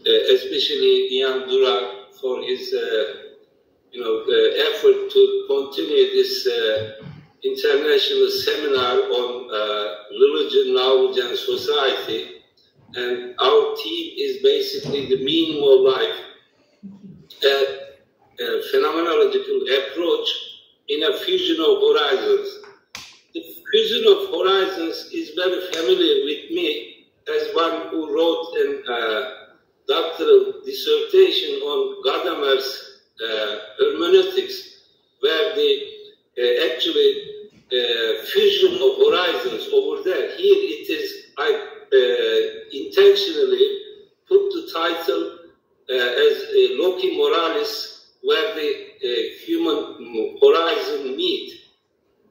especially Ian Duran, for his effort to continue this international seminar on religion, knowledge, and society. And our team is basically the meaning of life, a phenomenological approach in a fusion of horizons. The fusion of horizons is very familiar with me as one who wrote a doctoral dissertation on Gadamer's hermeneutics, where the actually fusion of horizons over there. Here it is, I intentionally put the title as Loci Moralis, where the human horizon meet.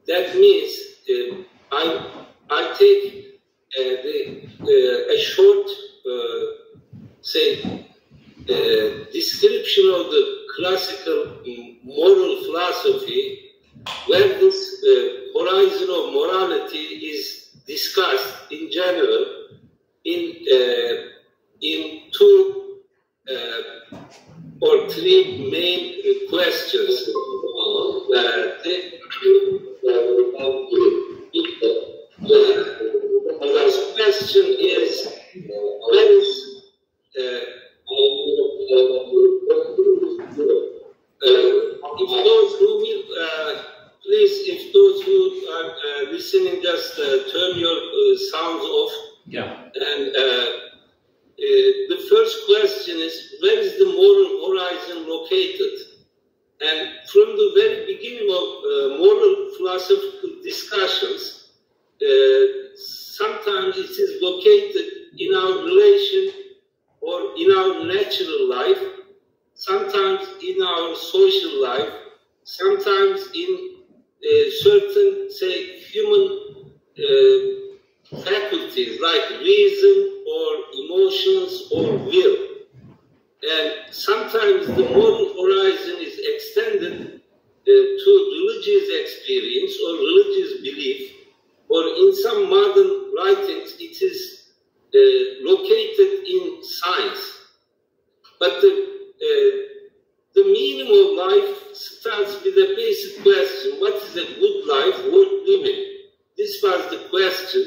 That means I take a short, description of the classical moral philosophy, where this horizon of morality is discussed in general in two or three main questions. The first question is, where is if those who will, please, if those who are listening, just turn your sounds off. Yeah. And the first question is, where is the moral horizon located? And from the very beginning of moral philosophical discussions, sometimes it is located in our relation or in our natural life, sometimes in our social life, sometimes in certain, say, human faculties like reason or emotions or will. And sometimes the moral horizon is extended to religious experience or religious belief, or in some modern writings it is located in science. But the meaning of life starts with a basic question: what is a good life worth living? This was the question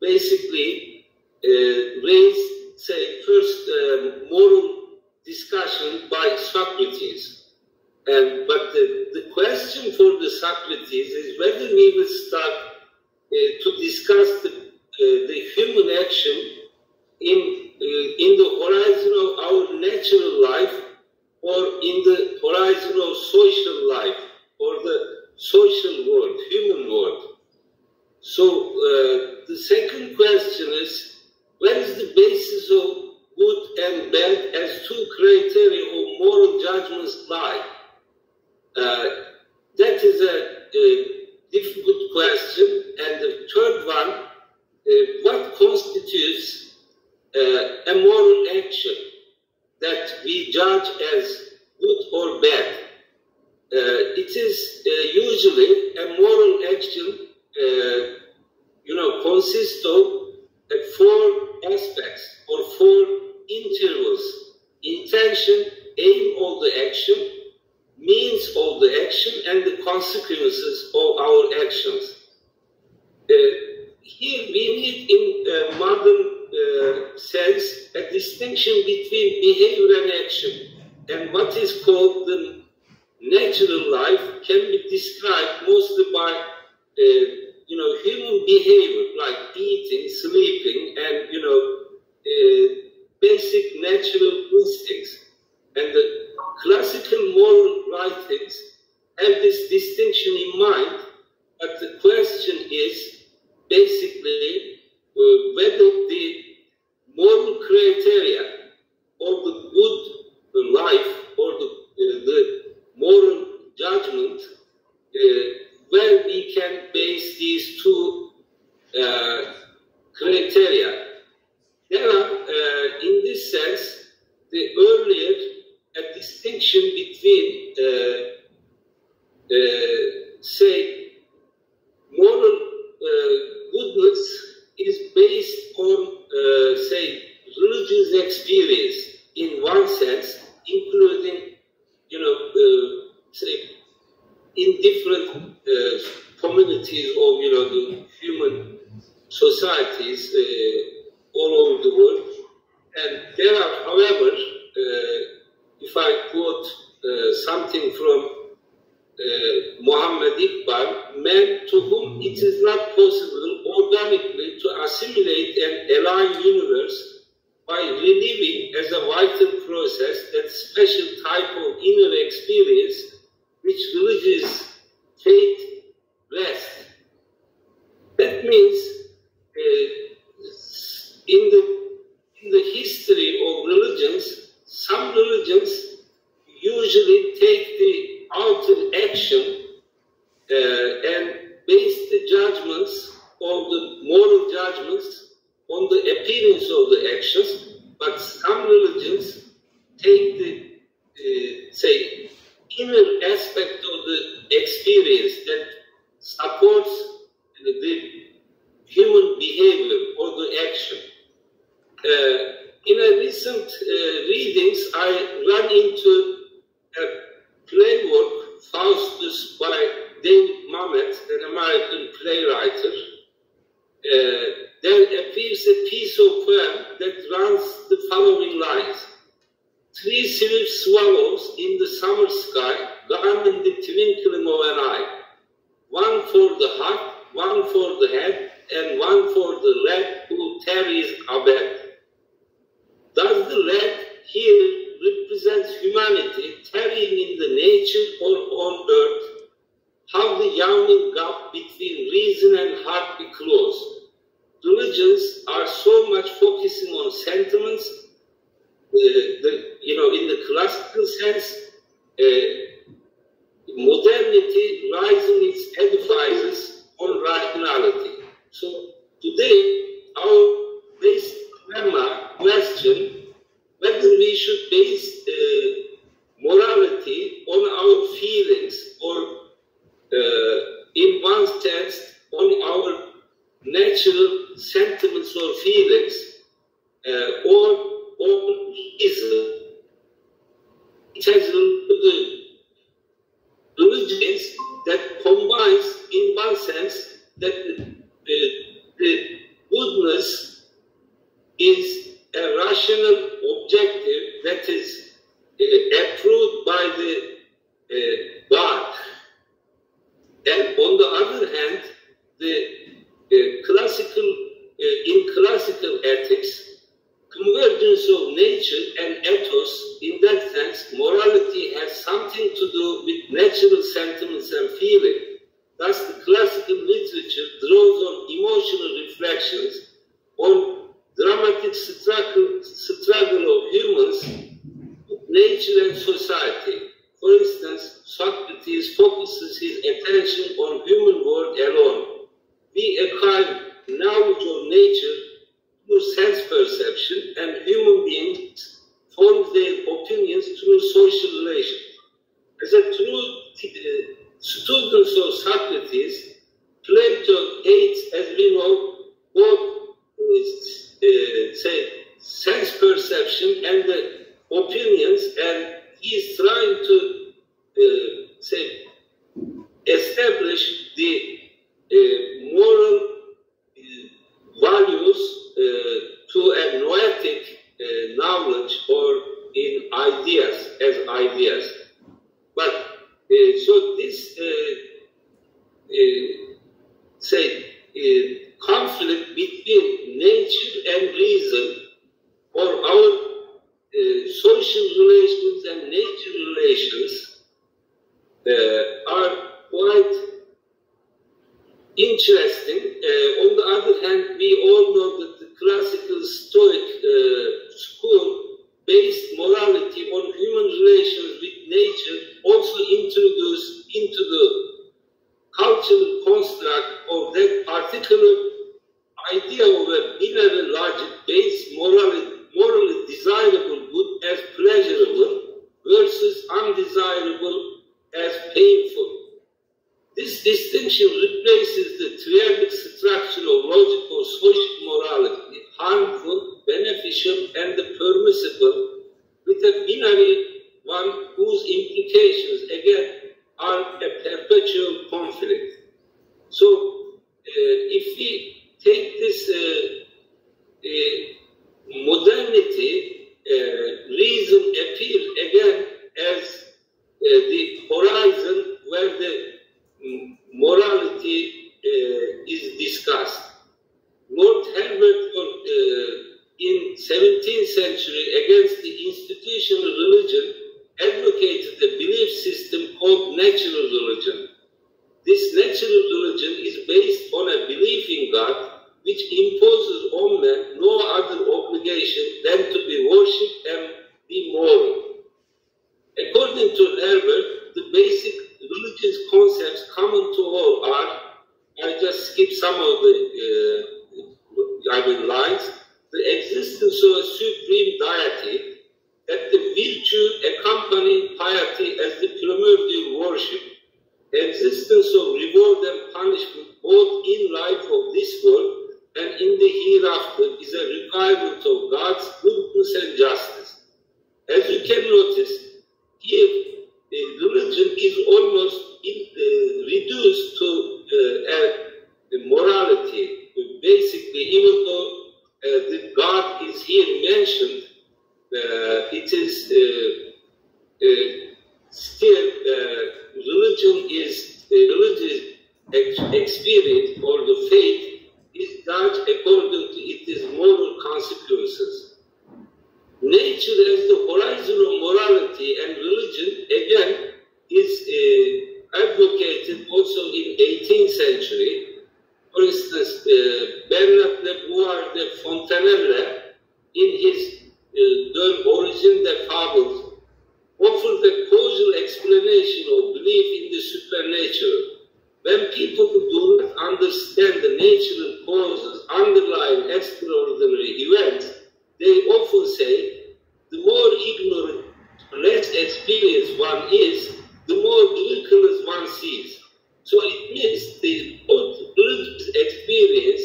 basically raised, say, first moral discussion by Socrates. But the question for the Socrates is whether we will start to discuss the human action in the horizon of our natural life, or in the horizon of social life, or the social world, human world. So the second question is, where is the basis of good and bad as two criteria of moral judgments lie? That is a difficult question. And the third one, what constitutes a moral action that we judge as good or bad? It is usually a moral action, consists of four aspects or four intervals: intention, aim of the action, means of the action, and the consequences of our actions. Here we need, in modern sense, a distinction between behavior and action. And what is called the natural life can be described mostly by human behavior, like eating, sleeping, and basic natural instincts. And the classical moral writings have this distinction in mind, but the question is basically whether the moral criteria of the good life or the moral judgment, where we can base these two criteria. There are, in this sense, the earlier a distinction between, say, moral goodness is based on, say, religious experience societies all over the world. And there are, however, if I quote something from Muhammad Iqbal, men to whom it is not possible organically to assimilate and align universe by reliving as a vital process that special type of inner experience which religious faith rests. That means in the history of religions, some religions usually take the outer action and base the judgments or the moral judgments on the appearance of the actions, but some religions take the, say, inner aspect of the experience that supports the human behavior or the action. In a recent readings, I ran into a play work, Faustus, by David Mamet, an American playwright. There appears a piece of poem that runs the following lines. 3 swift swallows in the summer sky, gone in the twinkling of an eye. One for the heart, one for the head, and one for the lad who tarries abed. Does the lad here represent humanity tarrying in the nature or on earth? How the yawning gap between reason and heart be closed. Religions are so much focusing on sentiments, in the classical sense, modernity rising its edifices on rationality. So today, our basic question whether we should base morality on our feelings or, in one sense, on our natural sentiments or feelings, or on reason. It has the religions that combines, in one sense, that the goodness is a rational objective that is approved by the God. And on the other hand, in classical ethics, convergence of nature and ethos, in that sense, morality has something to do with natural sentiments and feeling. Thus, the classical literature draws on emotional reflections on dramatic struggle of humans with nature and society. For instance, Socrates focuses his attention on human world alone. We acquire knowledge of nature through sense perception, and human beings form their opinions through social relations. As a true student of Socrates, Plato hates, as we know, both sense perception and the opinions, and he is trying to establish the moral values to a noetic knowledge or in ideas, as ideas. But so this conflict between nature and reason, or our social relations and nature relations, are quite interesting. On the other hand, we all know that the classical Stoic school based morality on human relations with nature also introduced into the cultural construct of that particular idea of a binary logic based morally desirable good as pleasurable versus undesirable as painful. This distinction replaces the triadic structure of logic or social morality, harmful, beneficial, and the permissible, with a binary one whose implications, again, are a perpetual conflict. So, if we take this modernity, reason appears again as the horizon where the morality is discussed. Lord Herbert in 17th century against the institutional religion advocated a belief system called natural religion. This natural religion is based on a belief in God which imposes on man no other obligation than to be worshipped and be moral. According to Herbert, the basic religious concepts common to all are, I just skip some of the lines, the existence of a supreme deity, that the virtue accompanying piety as the primordial worship, existence of reward and punishment both in life of this world and in the hereafter is a requirement of God's goodness and justice. As you can notice, here religion is almost reduced to a morality. Basically, even though the God is here mentioned, it is still religion is religious experience or the faith is judged according to its moral consequences. Nature as the horizon of morality and religion again is advocated also in 18th century. For instance, Bernard de Beauvoir de Fontenelle, in his De Origine des Fables, offers a causal explanation of belief in the supernatural. When people do not understand the natural causes underlying extraordinary events, they often say, the more ignorant, less experienced one is, the more ridiculous one sees. So it means the religious experience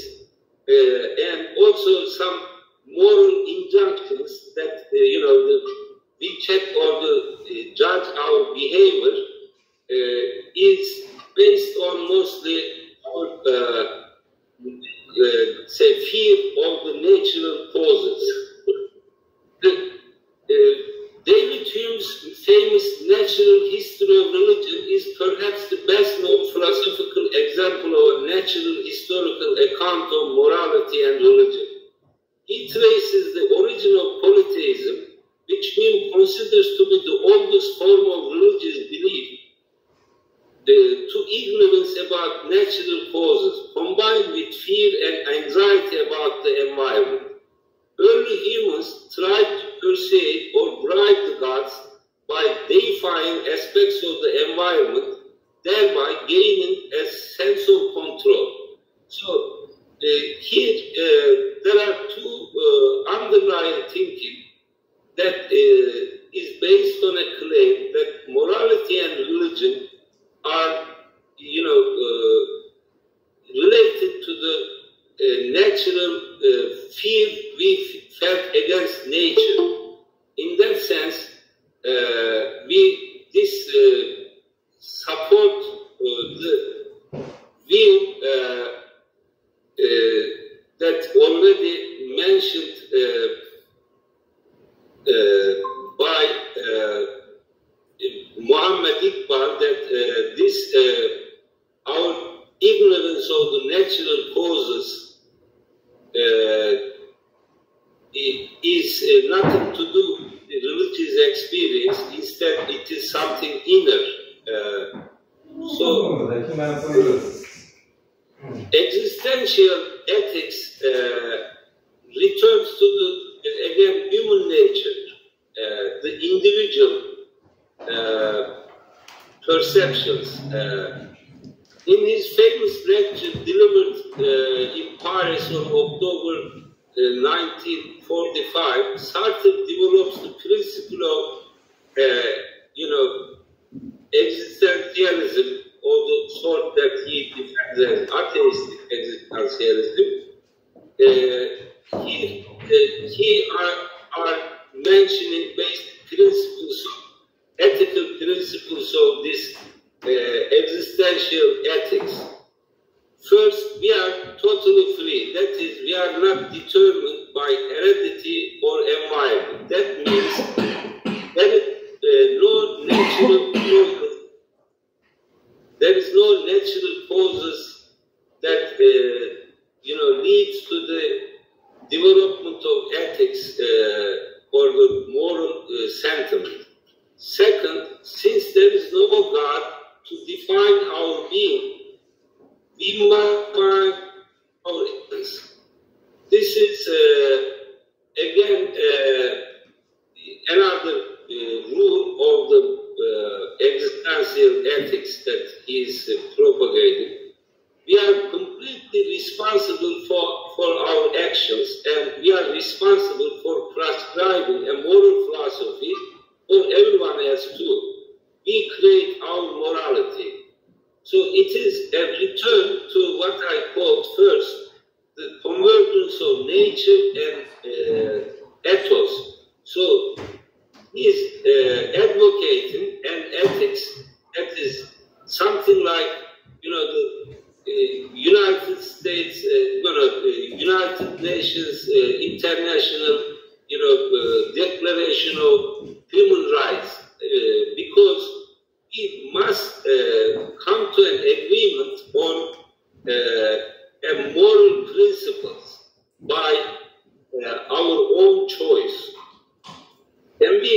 and also some moral injunctions that, we check or judge our behavior is based on mostly say fear of the natural causes. David Hume's famous natural history of religion is perhaps the best known philosophical example of a natural historical account of morality and religion. He traces the origin of polytheism, which Hume considers to be the oldest form of religious belief, to ignorance about natural causes, combined with fear and anxiety about the environment. Early humans tried to persuade or bribe the gods by deifying aspects of the environment, thereby gaining a sense of control. So here there are two underlying thinking that is based on a claim that morality and religion are, related to the natural fear we felt against nature. In that sense, this support the view that already mentioned by Muhammad Iqbal, that this our ignorance of the natural causes is nothing to do with the religious experience. Instead, it is something inner. So, existential ethics returns to the, again, human nature, the individual perceptions. In his famous lecture delivered in Paris on October 1945, Sartre develops the principle of, existentialism, or the sort that he defends as atheistic existentialism. He are mentioning basic principles, ethical principles of this existential ethics. First, we are totally totally free. That is, we are not determined by heredity or environment. That means there is no natural causes. There is no natural causes that leads to the development of ethics or the moral sentiment. Second, since there is no God to define our being, we must find our essence. This is again another rule of the existential ethics that he is propagating. We are completely responsible for our actions, and we are responsible for prescribing a moral philosophy for everyone else too. We create our morality. So it is a return to what I called first, the convergence of nature and ethos. So he is advocating an ethics that is something like, the United States, United Nations International, Declaration of Human Rights, because we must come to an agreement on a moral principles by our own choice. Can we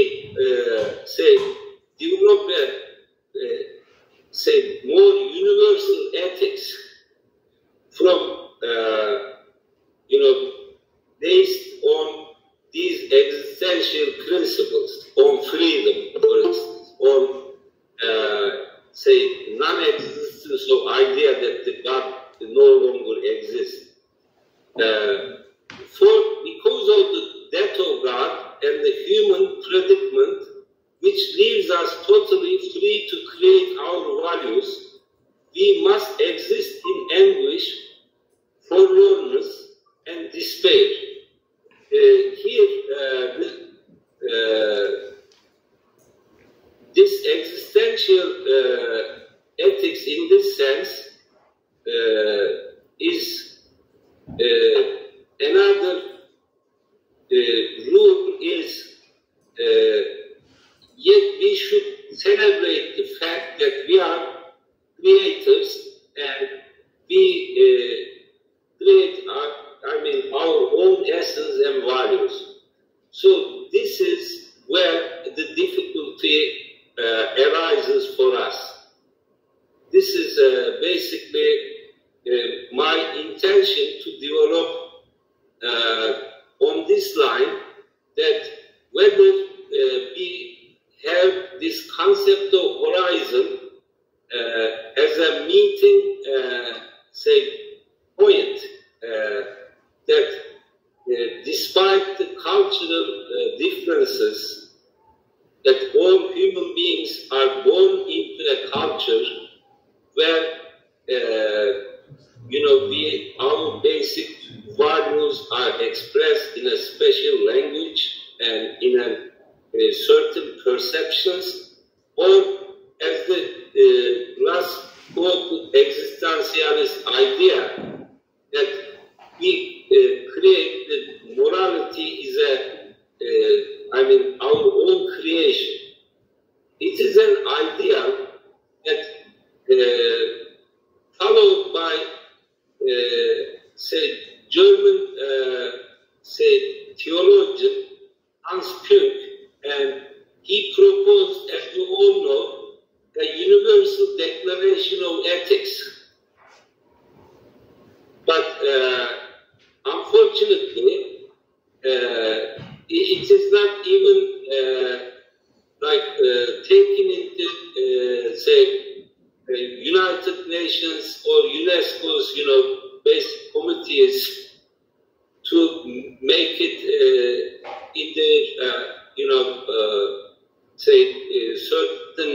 develop a more universal ethics from based on these existential principles, on freedom, for instance, on non-existence of idea that the God no longer exists. Because of the death of God and the human predicament, which leaves us totally free to create our values, we must exist in anguish, forlornness, and despair. This existential ethics in this sense is another rule is yet we should celebrate the fact that we are creators and we create our own essence and values. So this is where the difficulty arises for us. This is basically my intention to develop on this line, that whether we have this concept of horizon as a meeting, point, that despite the cultural differences, that all human beings are born into a culture where our basic values are expressed in a special language and in a certain perceptions, or as the last quote existentialist idea that we create that morality is our own creation. It is an idea that followed by German theologian Hans Pünk, and he proposed, as you all know, a universal declaration of ethics. But unfortunately, it is not even taken into, United Nations or UNESCO's, basic committees to make it in their, certain,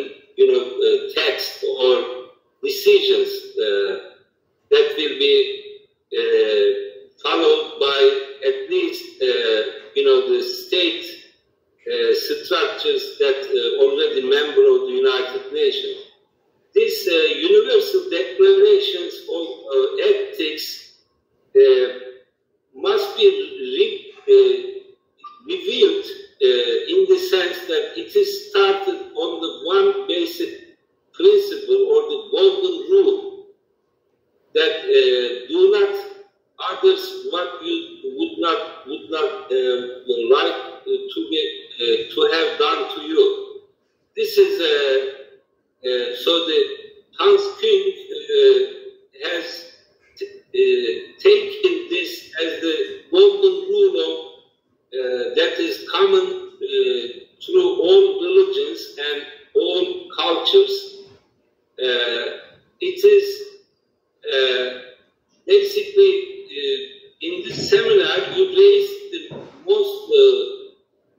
text or decisions that will be followed by at least, the state structures that already member of the United Nations. These universal declarations of ethics revealed in the sense that it is started on the one basic principle or the golden rule that do not others what you would not like to have done to you. This is so the Hans Küng has taken this as the golden rule of that is common through all religions and all cultures. It is basically in this seminar you raised the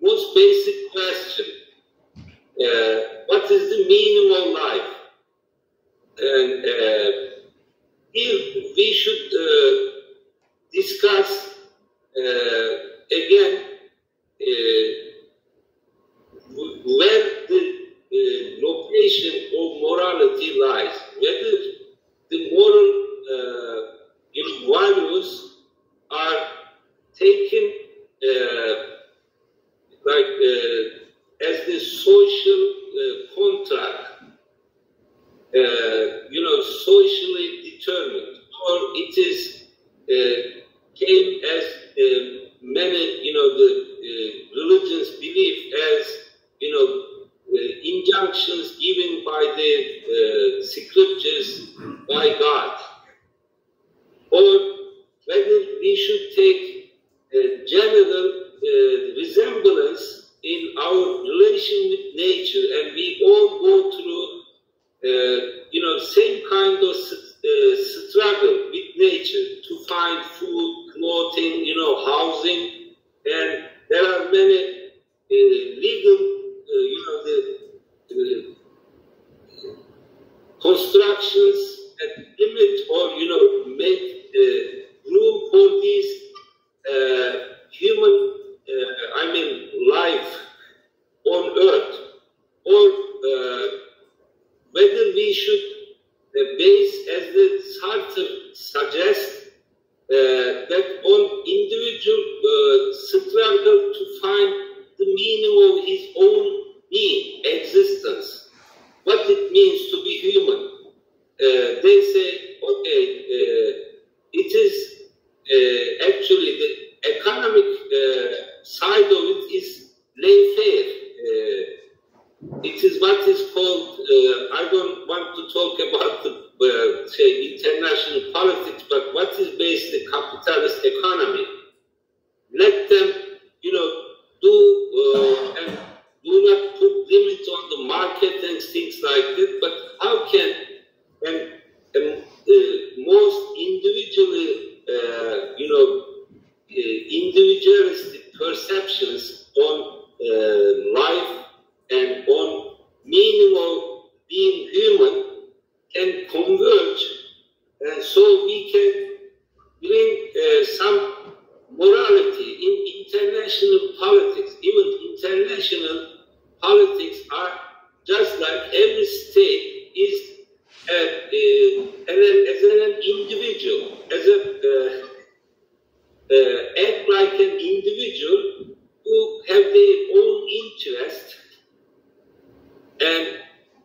most basic question: what is the meaning of life? And here we should discuss again where the location of morality lies, whether the moral values are taken as the social contract, socially determined, or it is came as many, the religions believe as, injunctions given by the scriptures by God, or whether we should take a general resemblance in our relation with nature, and we all go through same kind of struggle with nature to find food, clothing, housing, and there are many legal, the constructions that limit or make room for these human, life on earth, or whether we should base, as the Sartre suggests, that on individual struggle to find the meaning of his own being, existence, what it means to be human. They say, okay, it is actually the economic side of it is laissez-faire. It is what is called, I don't want to talk about the, say, international politics, but what is based the capitalist economy. Let them, do and do not put limits on the market and things like that, but how can most individually, individualistic perceptions on life and on meaning of being human can converge, and so we can bring some morality in international politics. Even international politics are just like every state is as an individual, act like an individual who have their own interest, and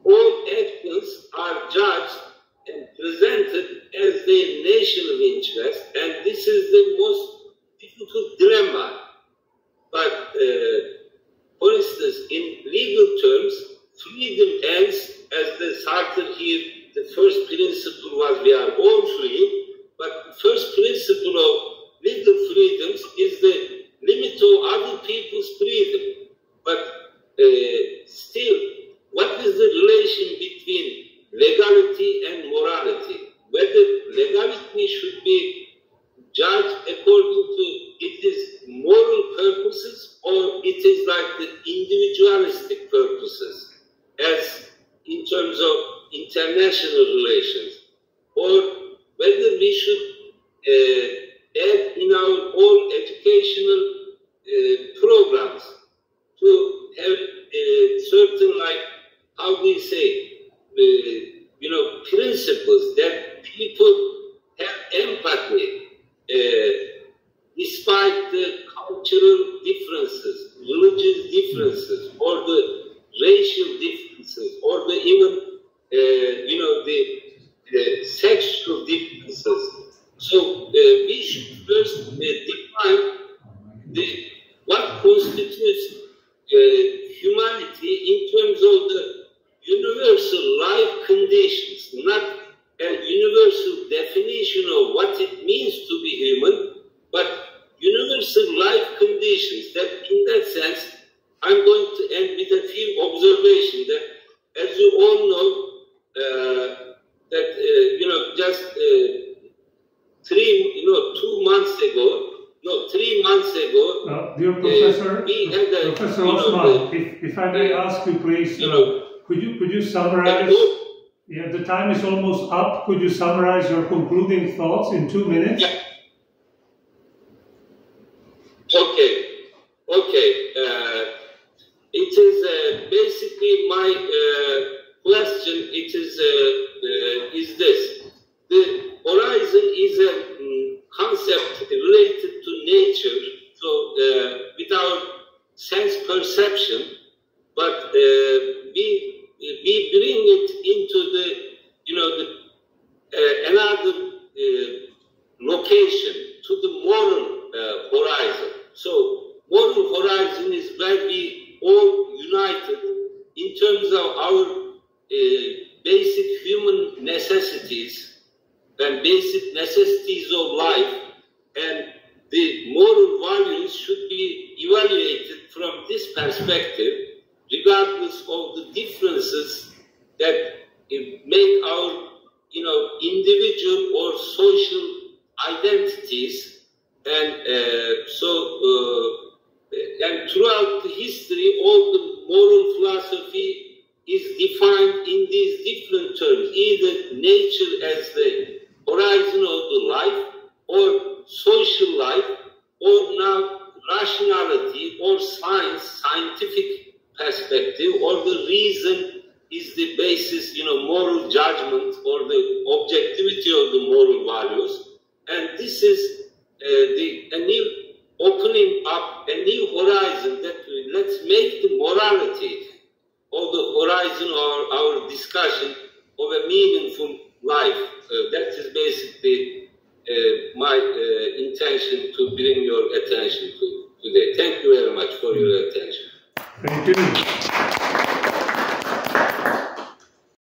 all actions are judged and presented as their national interest, and this is the most difficult dilemma. But for instance, in legal terms, freedom ends, as the Sartre here, the first principle was we are all free, but the first principle of legal freedoms is the limit of other people's freedom. But still, what is the relation between legality and morality? Whether legality should be judged according to it is moral purposes, or it is like the individualistic purposes, as in terms of international relations, or whether we should add in our own educational programs to have certain, like, how do you say, principles that people have empathy, despite differences, or the racial differences, or the even, the sexual differences. So we should first define what constitutes humanity in terms of the universal life conditions, not a universal definition of what it means to be human, but universal life conditions. That, in that sense, I'm going to end with a few observations that, as you all know, just 3 months ago, dear Professor, we had a, Professor Osman, if I may ask you, please, could you summarize? Yeah, the time is almost up. Could you summarize your concluding thoughts in 2 minutes? Yeah. Okay. It is basically my question. It is this: the horizon is a concept related to nature, so with our sense perception, but we bring it into another location, to the moral horizon. So moral horizon is where we all united in terms of our basic human necessities and basic necessities of life, and the moral values should be evaluated from this perspective, regardless of the differences that make our, individual or social identities. And and throughout the history, all the moral philosophy is defined in these different terms, either nature as the horizon of the life, or social life, or now rationality or scientific perspective, or the reason is the basis, moral judgment, or the objectivity of the moral values. And this is a new opening up, a new horizon, that let's make the morality of the horizon or our discussion of a meaningful life. That is basically my intention to bring your attention to today. Thank you very much for your attention. Thank you.